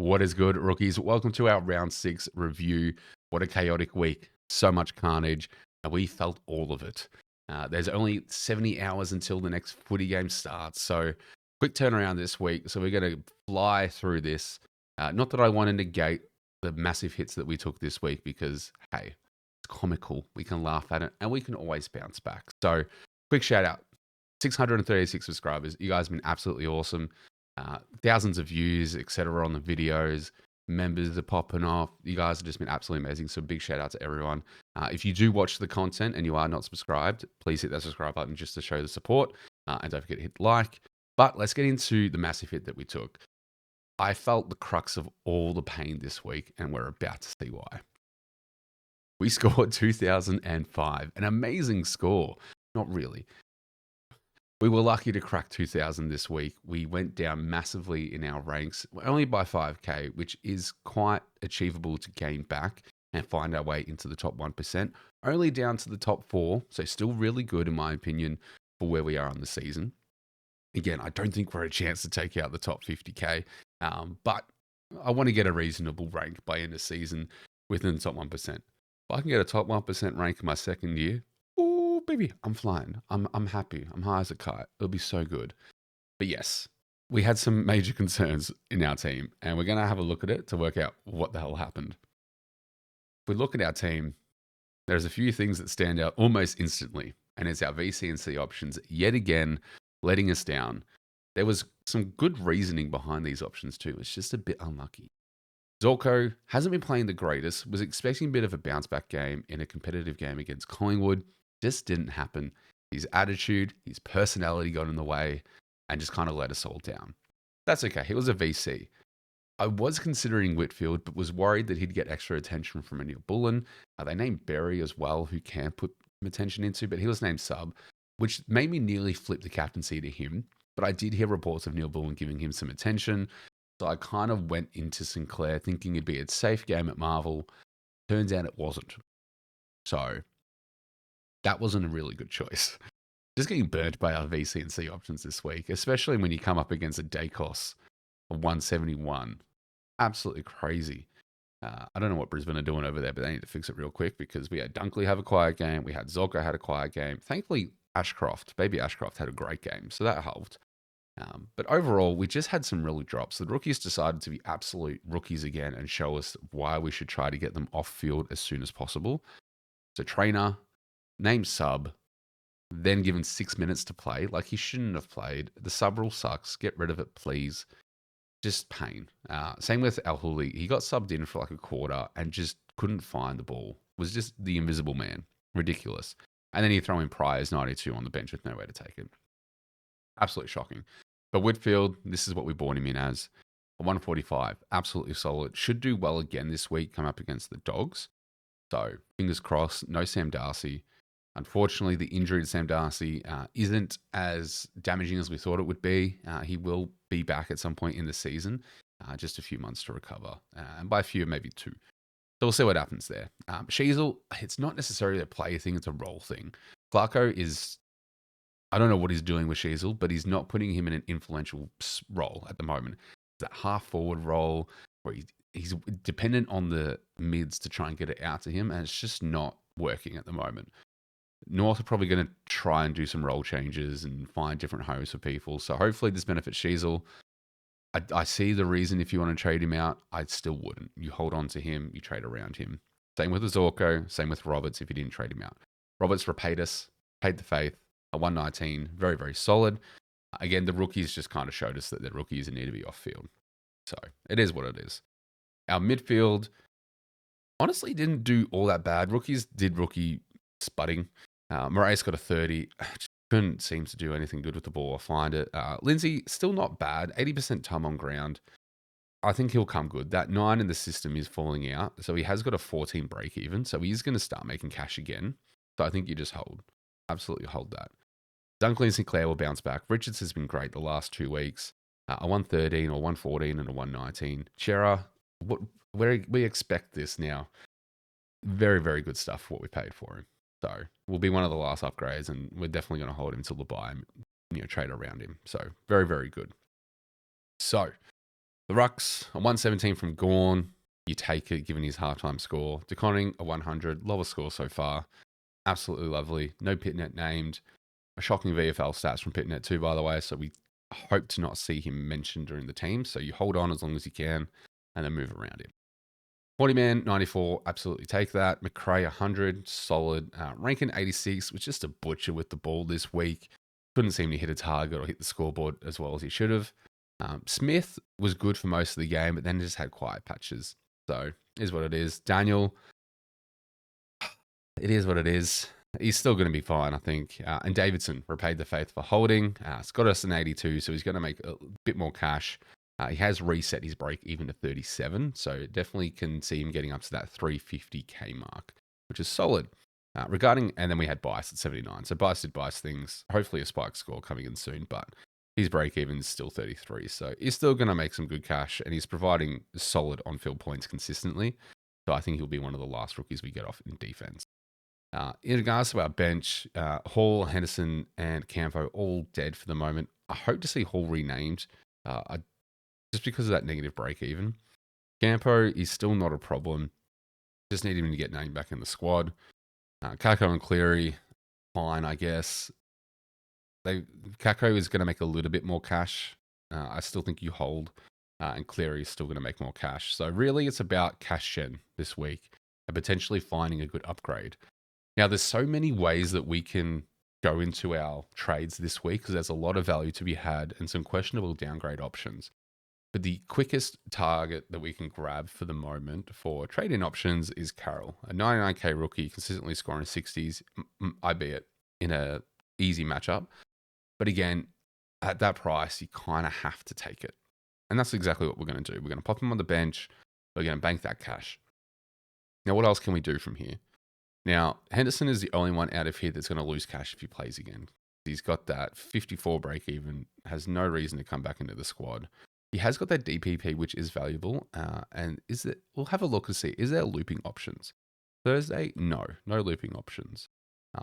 What is good, rookies? Welcome to our round 6 review. What a chaotic week. So much carnage, and we felt all of it. There's only 70 hours until the next footy game starts, so quick turnaround this week. So we're going to fly through this. Not that I want to negate the massive hits that we took this week because, hey, it's comical. We can laugh at it, and we can always bounce back. So quick shout out. 636 subscribers. You guys have been absolutely awesome. Thousands of views, etc. on the videos. Members are popping off. You guys have just been absolutely amazing. So big shout out to everyone. If you do watch the content and you are not subscribed, please hit that subscribe button just to show the support. And don't forget to hit like. But let's get into the massive hit that we took. I felt the crux of all the pain this week, and we're about to see why. We scored 2005, an amazing score. Not really. We were lucky to crack 2,000 this week. We went down massively in our ranks, only by 5K, which is quite achievable to gain back and find our way into the top 1%. Only down to the top 4, so still really good in my opinion for where we are on the season. Again, I don't think we're a chance to take out the top 50K, but I want to get a reasonable rank by end of season within the top 1%. If I can get a top 1% rank in my second year, oh, baby, I'm flying. I'm happy. I'm high as a kite. It'll be so good. But yes, we had some major concerns in our team, and we're going to have a look at it to work out what the hell happened. If we look at our team, there's a few things that stand out almost instantly, and it's our VC and C options yet again letting us down. There was some good reasoning behind these options too. It's just a bit unlucky. Zorko hasn't been playing the greatest, was expecting a bit of a bounce back game in a competitive game against Collingwood. Just didn't happen. His attitude, his personality got in the way and just kind of let us all down. That's okay. He was a VC. I was considering Whitfield, but was worried that he'd get extra attention from Neil Bullen. They named Berry as well, who can put some attention into, but he was named sub, which made me nearly flip the captaincy to him. But I did hear reports of Neil Bullen giving him some attention. So I kind of went into Sinclair thinking it'd be a safe game at Marvel. Turns out it wasn't. So that wasn't a really good choice. Just getting burnt by our VC and C options this week, especially when you come up against a Dacos of 171. Absolutely crazy. I don't know what Brisbane are doing over there, but they need to fix it real quick because we had Dunkley have a quiet game. We had Zorko had a quiet game. Thankfully, baby Ashcroft had a great game, so that helped. But overall, we just had some really drops. The rookies decided to be absolute rookies again and show us why we should try to get them off field as soon as possible. So trainer, named sub, then given 6 minutes to play. Like he shouldn't have played. The sub rule sucks. Get rid of it, please. Just pain. Same with Al Hooley. He got subbed in for like a quarter and just couldn't find the ball. Was just the invisible man. Ridiculous. And then you throw in Pryor's 92 on the bench with nowhere to take it. Absolutely shocking. But Whitfield, this is what we bought him in as. A 145. Absolutely solid. Should do well again this week, come up against the Dogs. So, fingers crossed, no Sam Darcy. Unfortunately, the injury to Sam Darcy isn't as damaging as we thought it would be. He will be back at some point in the season. Just a few months to recover. And by a few, maybe 2. So we'll see what happens there. Sheasel, it's not necessarily a play thing, it's a role thing. Clarko is, I don't know what he's doing with Sheasel, but he's not putting him in an influential role at the moment. That half forward role where he's dependent on the mids to try and get it out to him, and it's just not working at the moment. North are probably going to try and do some role changes and find different homes for people. So hopefully this benefits Sheasel. I see the reason if you want to trade him out. I still wouldn't. You hold on to him. You trade around him. Same with Zorko. Same with Roberts if you didn't trade him out. Roberts repaid us. Paid the faith. A 119. Very, very solid. Again, the rookies just kind of showed us that the rookies need to be off field. So it is what it is. Our midfield honestly didn't do all that bad. Rookies did rookie sputting. Moraes got a 30. Couldn't seem to do anything good with the ball. I find it. Lindsay, still not bad. 80% time on ground. I think he'll come good. That 9 in the system is falling out. So he has got a 14 break even. So he's going to start making cash again. So I think you just hold. Absolutely hold that. Dunkley and Sinclair will bounce back. Richards has been great the last 2 weeks. A 113 or 114 and a 119. Chera, we expect this now. Very, very good stuff for what we paid for him. So we'll be one of the last upgrades, and we're definitely going to hold him till the buy, trade around him. So very, very good. So The rucks, a 117 from Gorn. You take it, given his halftime score. DeConning, a 100, lowest score so far. Absolutely lovely. No Pitnet named. A shocking VFL stats from Pitnet too, by the way. So we hope to not see him mentioned during the team. So you hold on as long as you can and then move around him. 40 man, 94, absolutely take that. McRae, 100, solid. Rankin, 86, was just a butcher with the ball this week. Couldn't seem to hit a target or hit the scoreboard as well as he should have. Smith was good for most of the game, but then just had quiet patches. So, is what it is. Daniel, it is what it is. He's still going to be fine, I think. And Davidson repaid the faith for holding. It's got us an 82, so he's going to make a bit more cash. He has reset his break even to 37, so definitely can see him getting up to that 350k mark, which is solid. And then we had Bice at 79. So Bice did Bice things. Hopefully a spike score coming in soon, but his break even is still 33. So he's still going to make some good cash, and he's providing solid on-field points consistently. So I think he'll be one of the last rookies we get off in defense. In regards to our bench, Hall, Henderson, and Campo all dead for the moment. I hope to see Hall renamed. Just because of that negative break even. Campo is still not a problem. Just need him to get named back in the squad. Kako and Cleary, fine, I guess. Kako is going to make a little bit more cash. I still think you hold. And Cleary is still going to make more cash. So really it's about cash gen this week and potentially finding a good upgrade. Now there's so many ways that we can go into our trades this week because there's a lot of value to be had and some questionable downgrade options. But the quickest target that we can grab for the moment for trade-in options is Carroll, a 99k rookie, consistently scoring 60s, albeit in a easy matchup. But again, at that price, you kind of have to take it. And that's exactly what we're going to do. We're going to pop him on the bench. We're going to bank that cash. Now, what else can we do from here? Now, Henderson is the only one out of here that's going to lose cash if he plays again. He's got that 54 break even, has no reason to come back into the squad. He has got that DPP, which is valuable. And we'll have a look and see, is there looping options? Thursday, no looping options.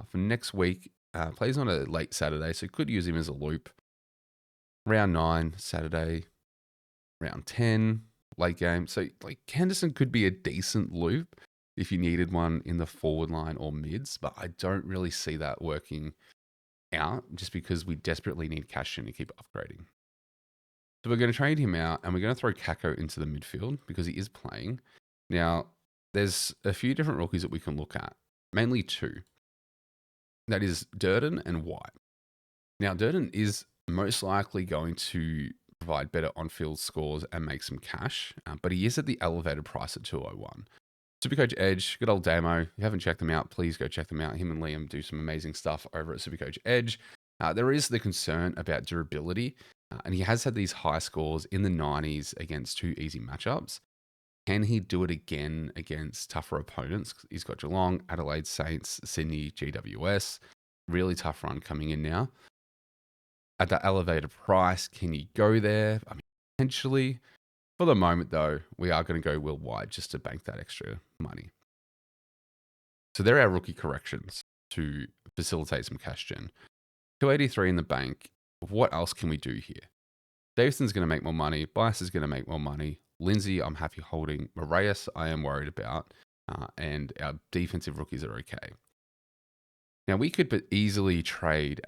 For next week, plays on a late Saturday, so could use him as a loop. Round 9, Saturday. Round 10, late game. So like Henderson could be a decent loop if you needed one in the forward line or mids, but I don't really see that working out just because we desperately need cash in to keep upgrading. So we're going to trade him out and we're going to throw Kako into the midfield because he is playing. Now, there's a few different rookies that we can look at, mainly two. That is Durden and White. Now, Durden is most likely going to provide better on-field scores and make some cash, but he is at the elevated price at 201. Supercoach Edge, good old Damo. If you haven't checked them out, please go check them out. Him and Liam do some amazing stuff over at Supercoach Edge. There is the concern about durability, and he has had these high scores in the 90s against two easy matchups. Can he do it again against tougher opponents? He's got Geelong, Adelaide Saints, Sydney, GWS. Really tough run coming in now. At that elevated price, can you go there? I mean, potentially. For the moment, though, we are going to go Will White just to bank that extra money. So there are our rookie corrections to facilitate some cash gen. 283 in the bank. What else can we do here? Davison's going to make more money. Bias is going to make more money. Lindsay, I'm happy holding. Moraes, I am worried about. And our defensive rookies are okay. Now, we could easily trade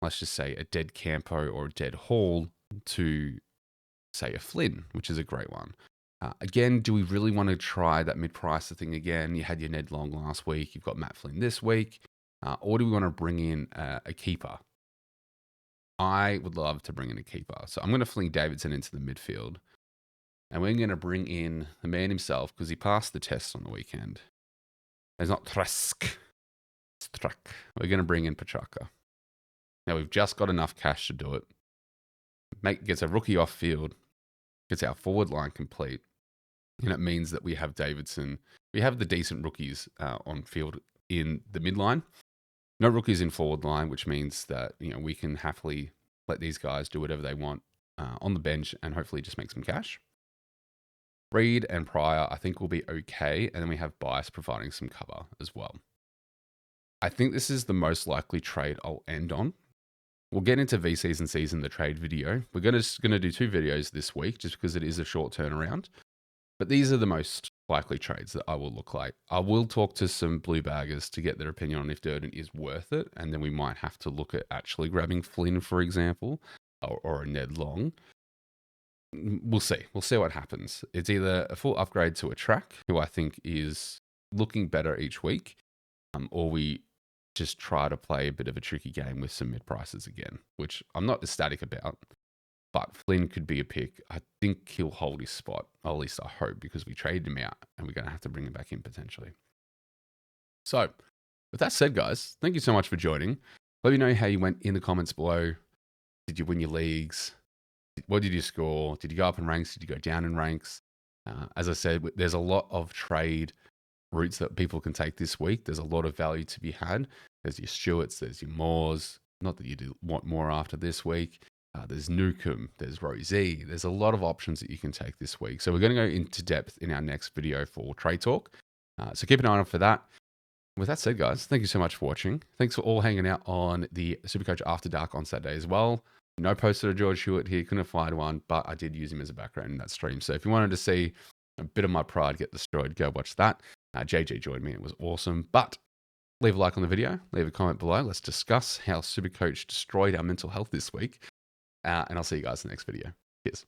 let's just say, a dead Campo or a dead Hall to, say, a Flynn, which is a great one. Again, do we really want to try that mid-price thing again? You had your Ned Long last week. You've got Matt Flynn this week. Or do we want to bring in a keeper? I would love to bring in a keeper. So I'm going to fling Davidson into the midfield. And we're going to bring in the man himself because he passed the test on the weekend. It's not Trask. It's Truck. We're going to bring in Petrarca. Now, we've just got enough cash to do it. Gets a rookie off field. Gets our forward line complete. And it means that we have Davidson. We have the decent rookies on field in the midline. No rookies in forward line, which means that we can happily let these guys do whatever they want on the bench and hopefully just make some cash. Reed and Pryor, I think, will be okay. And then we have Bice providing some cover as well. I think this is the most likely trade I'll end on. We'll get into VCs and Cs in the trade video. We're gonna do 2 videos this week just because it is a short turnaround. But these are the most likely trades that I will look like. I will talk to some blue baggers to get their opinion on if Durden is worth it, and then we might have to look at actually grabbing Flynn, for example, or a Ned Long. We'll see. We'll see what happens. It's either a full upgrade to a track, who I think is looking better each week, or we just try to play a bit of a tricky game with some mid prices again, which I'm not ecstatic about. But Flynn could be a pick. I think he'll hold his spot. Or at least I hope, because we traded him out and we're going to have to bring him back in potentially. So, with that said, guys, thank you so much for joining. Let me know how you went in the comments below. Did you win your leagues? What did you score? Did you go up in ranks? Did you go down in ranks? As I said, there's a lot of trade routes that people can take this week. There's a lot of value to be had. There's your Stewarts, there's your Moores. Not that you do want more after this week. There's Newcomb, there's Rosie. There's a lot of options that you can take this week. So we're going to go into depth in our next video for Trade Talk. So keep an eye on for that. With that said, guys, thank you so much for watching. Thanks for all hanging out on the Supercoach After Dark on Saturday as well. No poster of George Hewitt here. Couldn't find one, but I did use him as a background in that stream. So if you wanted to see a bit of my pride get destroyed, go watch that. JJ joined me. It was awesome. But leave a like on the video. Leave a comment below. Let's discuss how Supercoach destroyed our mental health this week. And I'll see you guys in the next video. Cheers.